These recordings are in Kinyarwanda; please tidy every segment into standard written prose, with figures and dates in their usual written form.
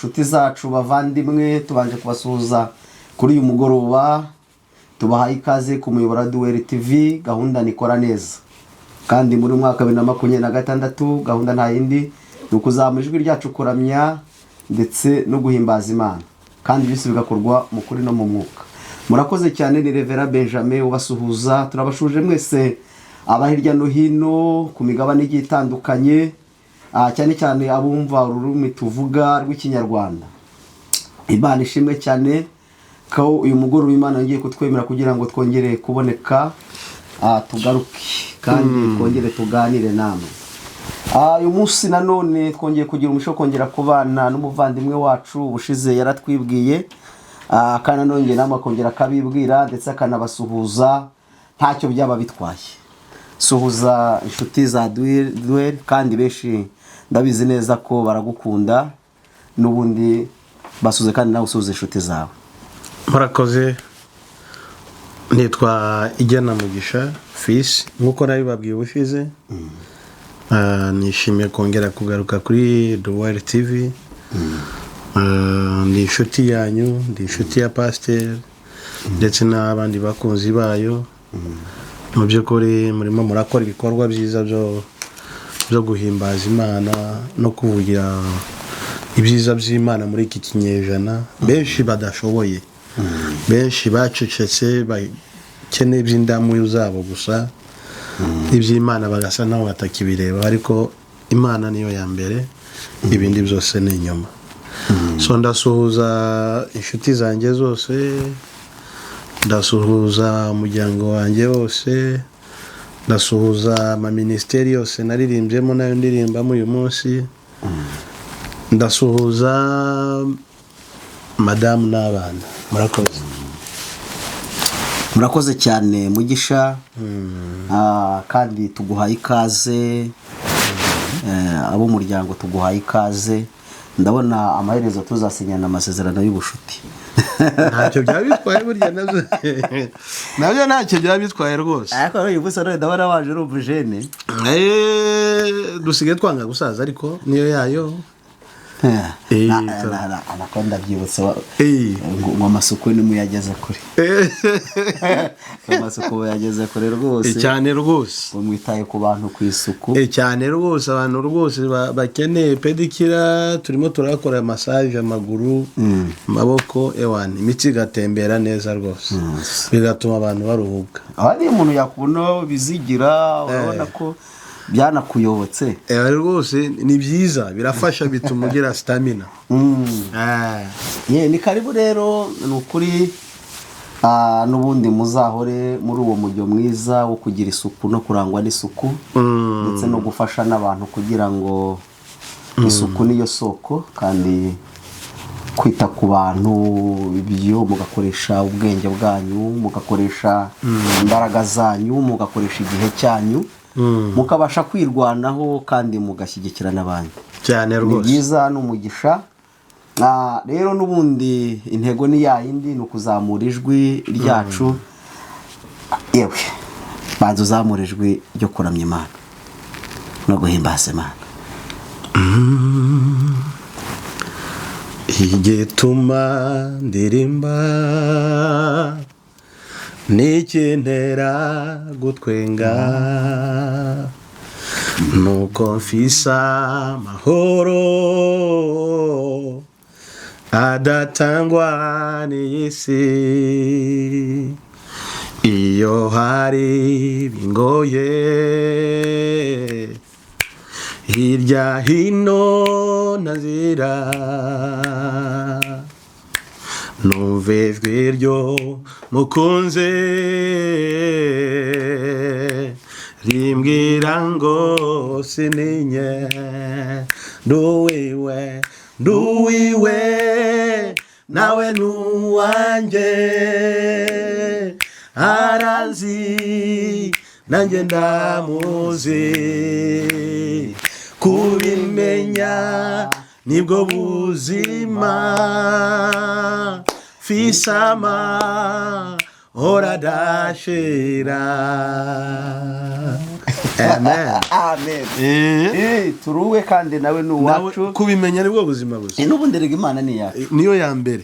nshuti zacu bavandimwe tubanje kubasuhuza kuri uyu mugoroba tubahaye ikaze ku muyoboro wa Duel TV. Gahunda nikora neza kandi muri mwaka 2026 gahunda nta yindi ni ukuzamura ijwi ryacu kuramya ndetse no guhimbaza Imana kandi bisi bigakorwa mu kuri no mu mwuka. Murakoze cyane, ni Reverend Benjamin ubasuhuza. Turabashuje mwese abahirya no hino ku migabane igiye itandukanye, cyane cyane abumva ururimi tuvuga rw'ikinyarwanda. Imana ishimwe cyane ko uyu mugoroba Imana ngiye kutwemera kugira ngo twongere kuboneka, tugaruke kandi twongere tuganire namwe. Uyu munsi nanone twongeye kugira umugisha kongera kubana n'umuvandimwe wacu ubushize yaratwibwiye, kana nongeye namwe kongera kabibwira ndetse akanabasuhuza ntacyo byaba bitwaye. Suhuza inshuti za Duel kandi benshi ndabizi neza ko baragukunda, n'ubundi basuze kandi nawe usuhuza inshuti zawe. Murakoze, nitwa Igena Mugisha Fils nkuko nabibabwiye ubushize. Nishimiye kongera kugaruka kuri Duel TV. Ndi inshuti yanyu, ndi inshuti ya Pasteur ndetse n'abandi bakunzi bayo. Mu by'ukuri murimo murakora ibikorwa byiza byo guhimbaza Imana no kuvugira ibyiza by'Imana muri iki kinyejana. Benshi badashoboye, benshi bacecetse bakeneye iby'indamu zabo gusa, iby'Imana bagasa naho batakibireba, ariko Imana niyo ya mbere, ibindi byose ni inyuma. So ndasuhuza inshuti zanjye zose, ndasuhuza umuryango wanjye wose, ndasuhuza amaministeri yose naririmbyemo nayo ndirimbamo uyu munsi, ndasuhuza madamu n'abana. Murakoze. Murakoze cyane Mugisha. Kandi tuguhaye ikaze, abo muryango tuguhaye ikaze. Ndabona amaherezo tuzasinyana amasezerano y'ubushuti. Ntacyo byabitwaye burya nabyo ntacyo byabitwaye rwose. Ariko uyu munsi rero ndabona waje urumva jene. Dusigaye twanga gusaza ariko niyo yayo. Anakonda byibutse ngo amasuku ni muyageze kure. Amasuku yageze kure rwose. Cyane rwose. Mwitaye ku bantu ku isuku. Cyane rwose, abantu rwose bakeneye pedikira, turimo turakora massage amaguru, maboko, imitsi gatembera neza rwose. Bigatuma abantu baruhuka. Abandi umuntu yakubona bizigira, urabona ko byanakuyobotse. Rwose ni byiza, birafasha, bituma ugira stamina. Ni karibu rero, ni ukuri n'ubundi muzahore muri uwo mujyo mwiza wo kugira isuku no kurangwa n'isuku, ndetse no gufasha n'abantu kugira ngo isuku niyo soko, kandi kwita ku bantu ibyo mugakoresha ubwenge bwanyu, mugakoresha imbaraga zanyu, mugakoresha igihe cyanyu, mukabasha kwirwanaho kandi mugashyigikira n'abandi. Cyane rwose. Ni byiza n'umugisha. Rero n'ubundi intego ni yayindi, ni ukuzamura ijwi ryacu. Yewe banza uzamura ijwi ryo kuramya Imana no guhimbaza Imana. Igituma ndirimba nikintera gutwenga, nuko mfisa amahoro adatangwa n'isi. Iyo hari bingoye hirya hino nazira, numve ijwi ryo mukunze rimbwira ngo sininye, nduwiwe nawe nuwanjye, arazi nanjye ndamuzi, kubimenya nibwo buzima, fisama ora dashira. amen amen turuwe kandi nawe nuwacu kubimenya nibwo buzima gusa n'ubundi rega Imana ni yacu niyo ya mbere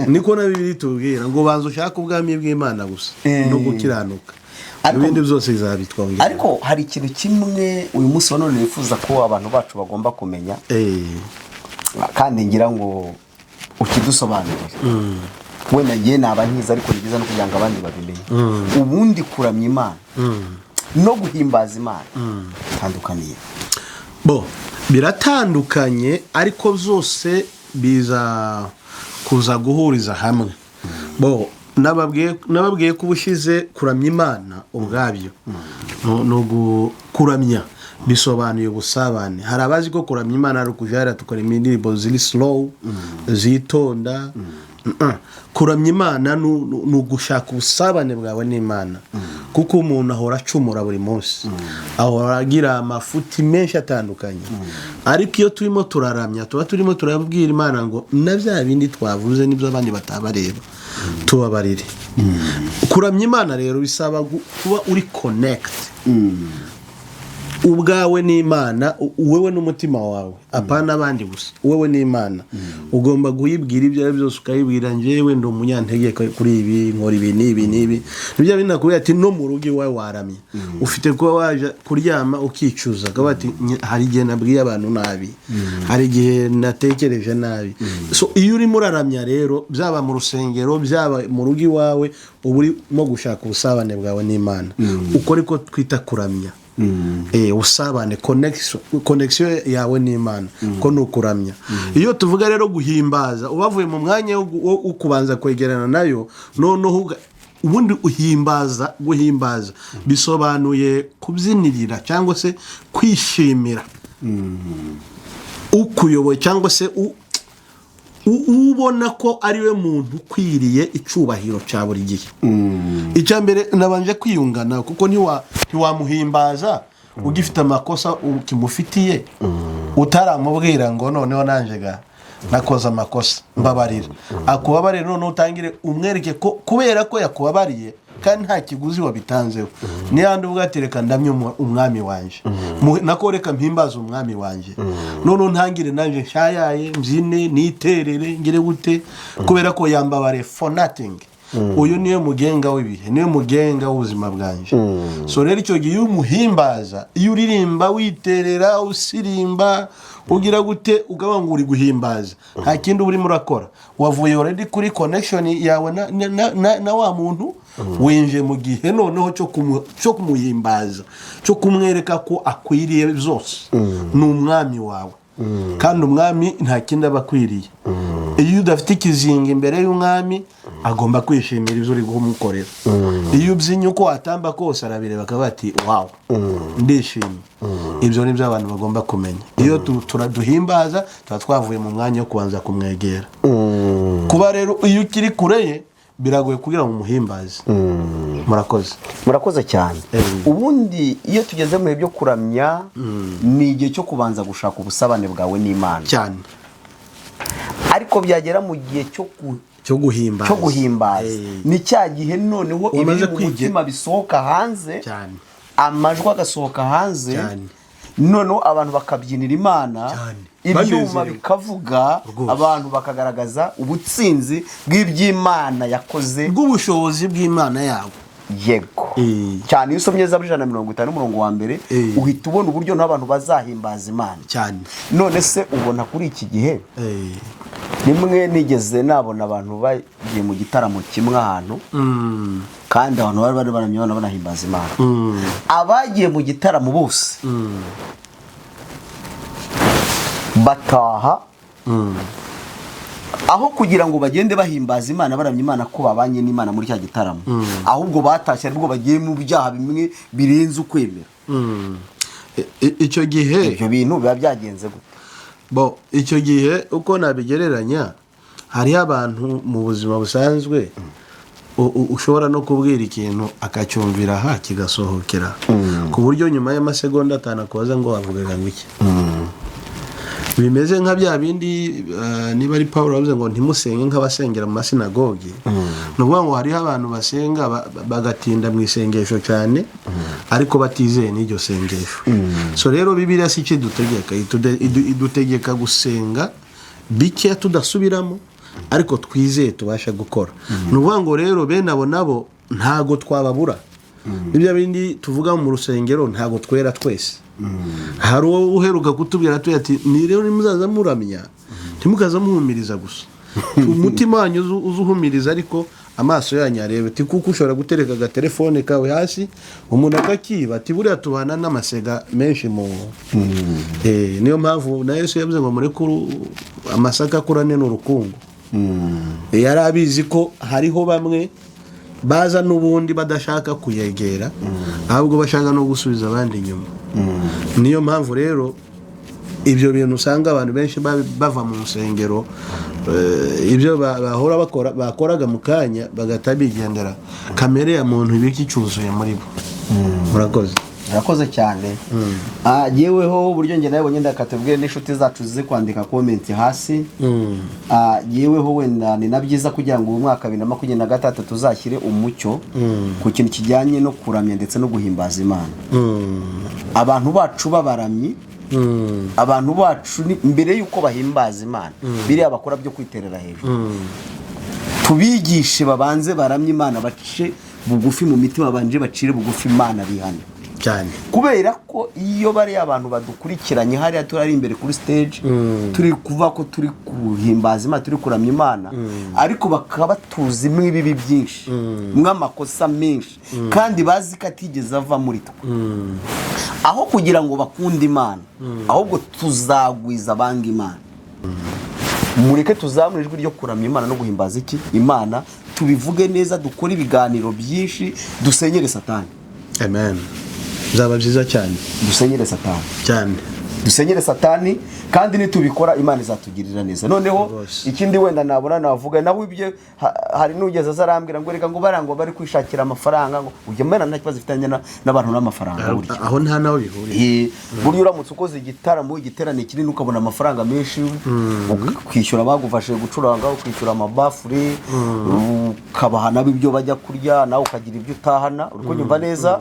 niko na Bibiliya tubwira ngo banza ushaka ubwami bw'Imana gusa no gukiranuka ibindi byose bizabitwongera. Ariko hari ikintu kimwe uyu munsi wa none nifuza ko abantu bacu bagomba kumenya kandi ngira ngo ukidusobanurire wenda ngiye naba nkiza ariko nigeza no kugira ngo abandi babimenye. Ubundi kuramya Imana no guhimbaza Imana tandukaniye biratandukanye ariko byose biza kuza guhuriza hamwe. Nababwiye ko ubushize kuramya Imana ubwabyo no kuramya bisobanuye ubusabane. Hari abazi ko kuramya Imana ari ukujara tukora indirimbo ziri slow zitonda. Kuramya Imana ni ugushaka ubusabane bwawe n'Imana kuko umuntu ahora acumura buri munsi ahora agira amafuti menshi atandukanye ariko iyo turimo turaramya tuba turimo turabwira Imana ngo na bya bindi twavuze nibyo abandi batabareba tubabarire. Kuramya Imana rero bisaba kuba uri connect ubwawe n'Imana wewe n'umutima wawe apana abandi gusa wewe n'Imana ugomba guhibwira ibyo ari byose ukayibwira njyewe ndo umunyantegeko kuri ibi nkora ibi n'ibi nibyo binakubwira ati no mu rugo iwawe waramye ufite kuba waje kuryama ukicuza akaba ati hari igihe nabwiye abantu nabi hari igihe natekereje nabi. So iyo urimo uraramya rero byaba mu rusengero byaba mu rugo iwawe uba urimo gushaka ubusabane bwawe n'Imana uko ariko twita kuramya usabane connection yawe n'Imana ko nukuramya. Iyo tuvuga rero guhimbaza ubavuye mu mwanya wo kubanza kwegerana nayo noneho ubundi guhimbaza bisobanuye kubyinirira cyangwa se kwishimira ukuyoboye cyangwa se ubona ko ari we muntu ukwiriye icubahiro cya buri gihe. Icya mbere nabanje kwiyungana kuko ntiwamuhimbaza ugifite amakosa ukimufitiye utaramubwira ngo noneho nanjega nakoze amakosa mbabarira akubabarire noneho utangire umwereke ko kubera ko yakubabariye kandi nta kiguzi wabitanzeho niyandi ubwatereka ndamye umwami wanje nako reka mpimbaza umwami wanje noneho ntangire nanje nshayaye mbyine niterere ngire gute kubera ko yambabare for nothing. Uyu niwe mugenga w'ibihe niwe mugenga w'ubuzima bwanje. So rero icyo gihe umuhimbaza iyo uririmba witerera usirimba ugira gute ugaba ngo uri guhimbaza nta kindi urimo urakora wavuye already kuri connection yawe na wa muntu winje mu gihe noneho cyo kumuhimbaza cyo kumwereka ko akwiriye byose ni umwami wawe kandi umwami nta kindi abakwiriye. Iyo udafite ikizinga imbere y'umwami agomba kwishimira ibyo uri kumukorera. Iyo ubyinnye uko atamba kose arabire bakaba bati wow ndishimye. Ibyo ni byo abantu bagomba kumenya. Iyo turaduhimbaza tuba twavuye mu mwanya wo kubanza kumwegera. Kuba rero iyo ukiri kure ye biragoye kugira ngo umuhimbaze. Murakoze cyane. Ubundi iyo tugeze mu byo kuramya ni igihe cyo kubanza gushaka ubusabane bwawe n'Imana cyane. Ariko byagera mu gihe cyo guhimbaza ni cya gihe noneho ibiri mu mutima bisohoka hanze cyane amajwi agasohoka hanze noneho abantu bakabyinira Imana ibyuma bikavuga abantu bakagaragaza ubutsinzi bw'iby'Imana yakoze bw'ubushobozi bw'Imana yabo. Yego cyane iyo usomye Zaburi 150 umurongo wa mbere uhita ubona uburyo n'abantu bazahimbaza Imana cyane. None se ubona kuri iki gihe nimwe nigeze nabona abantu bagiye mu gitaramo kimwe ahantu kandi abantu bari baramyona banahimbaza Imana abagiye mu gitaramo bose bataha aho kugira ngo bagende bahimbaza Imana baramya Imana ko babanye n'Imana muri cya gitaramo ahubwo batashye aribwo bagiye mu byaha bimwe birenze ukwemera. Icyo gihe ibyo bintu biba byagenze gute? Icyo gihe uko nabigereranya hariho abantu mu buzima busanzwe ushobora no kubwira ikintu akacyumvira kigasohokera ku buryo nyuma y'amasegonda 5 akubaza ngo wavugaga ngiki. Bimeze nka bya bindi niba ari Paulo avuze ngo ntimusenge nk'abasengera mu masinagogi nuvuga ngo hariho abantu basenga bagatinda mu isengesho cyane ariko batizeye n'iryo sengesho. So rero Bibiliya si cyo dutegeka, idutegeka gusenga bike tudasubiramo ariko twizeye tubasha gukora. Nuvuga ngo rero bene abo nabo ntago twababura. Ibyo bindi tuvuga mu rusengero ntago twera twese. Hari uwo uheruka kutubwira ati ni rero nimuzaza muramya ntimukaza muhumiriza gusa. Umutima wanyu uzuhumiriza ariko amaso yanyu arebe ati kuko ushobora gutereka agatelefone kawe hasi umuntu akakiba ati buriya tubana n'amasega menshi mu niyo mpamvu na Yesu yavuze ngo murekuru amasaka akurane n'urukungu. Yari abizi ko hariho bamwe baza n'ubundi badashaka kuyegera ahubwo bashaka no gusubiza abandi inyuma. Niyo mpamvu rero ibyo bintu usanga abantu benshi bava mu nsengero ibyo bahora bakoraga mu kanya bagatabigendera kamere ya muntu ibiki cyuzuye muri bo. Murakoze cyane. Yeweho uburyo nge nawe nyenda katubwire n'inshuti zacu zize kwandika comment hasi. Yeweho wenda ni nabyiza kugira ngo umwaka 2023 tuzashyire umucyo ku kintu kijyanye no kuramya ndetse no guhimbaza Imana. Abantu bacu babaramyi abantu bacu mbere yuko bahimbaza Imana biri abakora byo kwiterera hejuru tubigishe babanze baramye Imana bacishe bugufi mu mitima banje bacire bugufi Imana bihane cyane kubera ko iyo bari abantu badukurikiranye hari turari imbere kuri stage turi kuva ko turi kuhimbaza Imana turi kuramya Imana ariko bakaba tuzi mwibibi byinshi mwamakosa menshi kandi bazi ko atigeze ava muri twe aho kugira ngo bakunde Imana ahubwo tuzagwiza abanga Imana. Mureke tuzamure ijwi ryo kuramya Imana no guhimbaza iki Imana tubivuge neza dukora ibiganiro byinshi dusenyere Satani. Amen. Zaba byiza cyane dusenyere Satani cyane dusenyere Satani kandi nitubikora Imana izatugirira neza. Noneho ikindi wenda nabona navuga nawe ibyo hari n'ugeze azarambira ngo reka ngo barangwa bari kwishakira amafaranga ngo ujye mbana nta kibazo ifitanye n'abantu n'amafaranga buryo aho nta nawe bihuriye. Buryo uramutse ukoze igitaramo igiterane kinini ukabona amafaranga menshi kwishyura bagufashe gucuranga ukishyura amabafuri ukabaha nabo ibyo bajya kurya nawe ukagira ibyo utahana uriko nyumva neza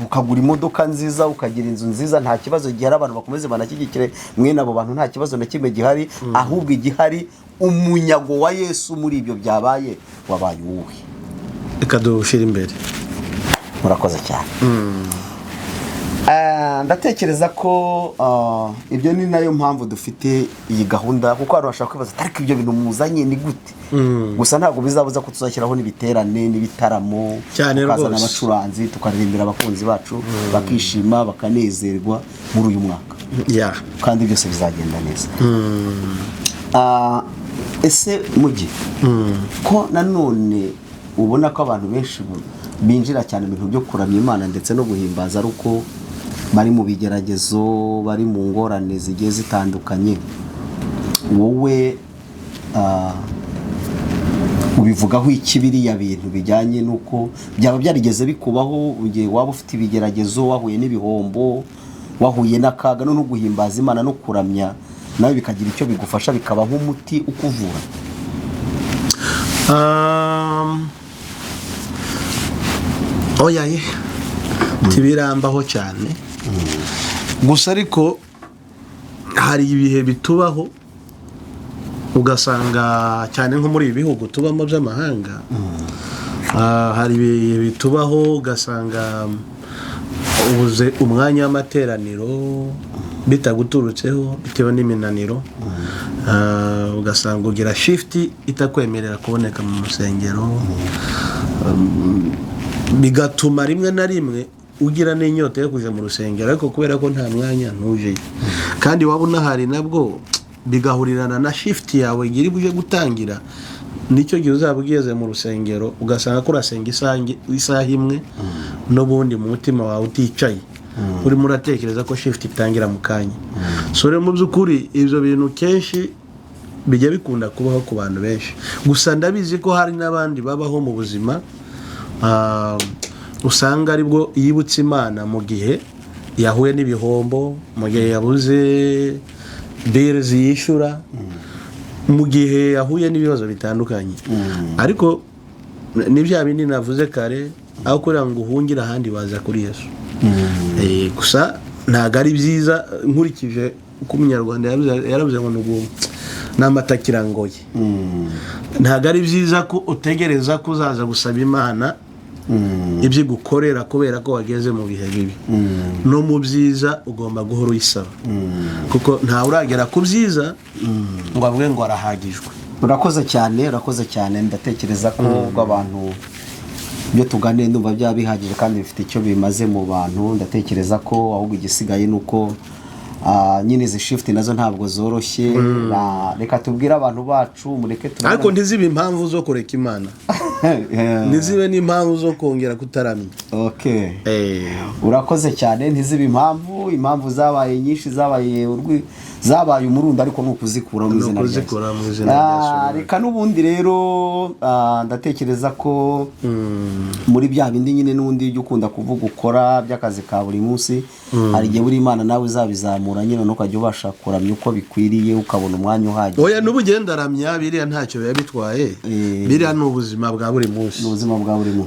ukagura imodoka nziza ukagira inzu nziza nta kibazo gihari abantu bakomeze banakigikire mwene abo bantu nta kibazo na kimwe gihari ahubwo igihari umunyago wa Yesu muri ibyo byabaye wabaye uwe ikadushira imbere. Murakoze cyane. Ndatekereza ko ibyo ni nayo mpamvu dufite iyi gahunda kuko abantu bashaka kwibaza ariko ibyo bintu muzanye ni gute gusa ntabwo bizabuza ko tuzashyiraho n'ibiterane n'ibitaramo tukazana abacuranzi tukaririmbira abakunzi bacu bakishima bakanezerwa muri uyu mwaka kandi byose bizagenda neza. Ese mugi ko nanone ubona ko abantu benshi binjira cyane mu bintu byo kuramya Imana ndetse no guhimbaza aruko bari mu bigeragezo bari mu ngorane zigiye zitandukanye wowe ubivugaho ikibiri ya bintu bijyanye nuko byaba byarigeze bikubaho ugiye waba ufite ibigeragezo wahuye n'ibihombo wahuye n'akaga no guhimbaza Imana no kuramya nawe bikagira icyo bigufasha bikaba nk'umuti ukuvura? Oyaye tibirambaho cyane gusa ariko hari ibihe bitubaho ugasanga cyane nko muri ibi bihugu tubamo by'amahanga hari ibihe bitubaho ugasanga ubuze umwanya w'amateraniro bitaguturutseho bitewe n'iminaniro ugasanga ugira shift itakwemerera kuboneka mu musengero bigatuma rimwe na rimwe ugira n'inyota yo kuja mu rusengero ariko kubera ko nta mwanya ntuje kandi wabona hari nabwo bigahurirana na shift yawe iri buje gutangira nicyo gihe uzabugeze mu rusengero ugasanga ko urasenga isaha imwe n'ubundi mu mutima wawe uticaye uri muratekereza ko shift itangira mu kanya. So rero mu by'ukuri ibyo bintu kenshi bijya bikunda kubaho ku bantu benshi gusa ndabizi ko hari n'abandi babaho mu buzima usanga aribwo yibutse Imana mu gihe yahuye n'ibihombo mu gihe yabuze bills yishura mu gihe yahuye n'ibibazo bitandukanye ariko ni bya bindi navuze kare aho kugira ngo uhungire ahandi waza kuri Yesu. Gusa ntabwo ari byiza nkurikije uko umunyarwanda yaravuze ngo n'amata kirangoye. Ntabwo ari byiza ko utegereza ko uzaza gusaba Imana ibyo gukorera kubera ko wageze mu bihe bibi. No mu byiza ugomba guhora uyisaba kuko ntawe uragera ku byiza ngo avuge ngo arahagijwe. urakoze cyane ndatekereza ko abantu byo tuganire ndumva byaba bihagije kandi bifite icyo bimaze mu bantu. Ndatekereza ko ahubwo igisigaye nuko nyine izi shift nazo ntabwo zoroshye. Reka tubwire abantu bacu mureke tubona ariko ntizibe impamvu zo kureka Imana nizibe n'impamvu zo kongera kutaramya. Okay. Urakoze cyane. Ntizibe impamvu zabaye nyinshi, zabaye umurundo ariko nukuzikura mu izina rya reka n'ubundi rero ndatekereza ko muri bya bindi nyine n'undi ujya ukunda kuvuga ukora by'akazi ka buri munsi hari igihe buri Imana nawe uzabizamura nyine nukajya ubasha kuramya uko bikwiriye ukabona umwanya uhagije. Oya n'ubugenda aramya biriya ntacyo biba bitwaye. Biriya ni ubuzima bwa buri munsi.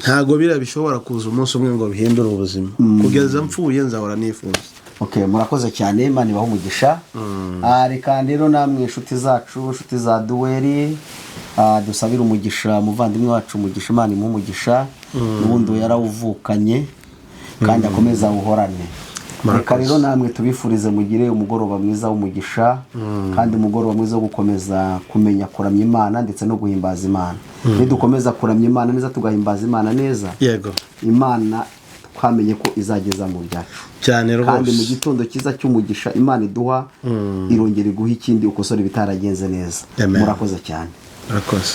Ntago biriya bishobora kuza umunsi umwe ngo bihindure ubuzima. Kugeza mpfuye nzahora nifuza. Okay, murakoze cyane. Imana ibahe umugisha. Reka rero namwe inshuti zacu, inshuti za Duweri, dusabira umugisha muvandimwe wacu, umugisha Imana imuhe umugisha n'ubundi yarawuvukanye kandi akomeza uhorane. Reka rero namwe tubifurize mugire umugoroba mwiza w'umugisha kandi umugoroba mwiza wo gukomeza kumenya kuramya Imana ndetse no guhimbaza Imana. Nidukomeza kuramya Imana neza tugahimbaza Imana neza, yego Imana twamenye ko izageza mu byacu cyane rwose. Kandi mu gitondo cyiza cy'umugisha Imana iduha irongera iguha ikindi ukosora ibitaragenze neza. Murakoze cyane. Murakoze.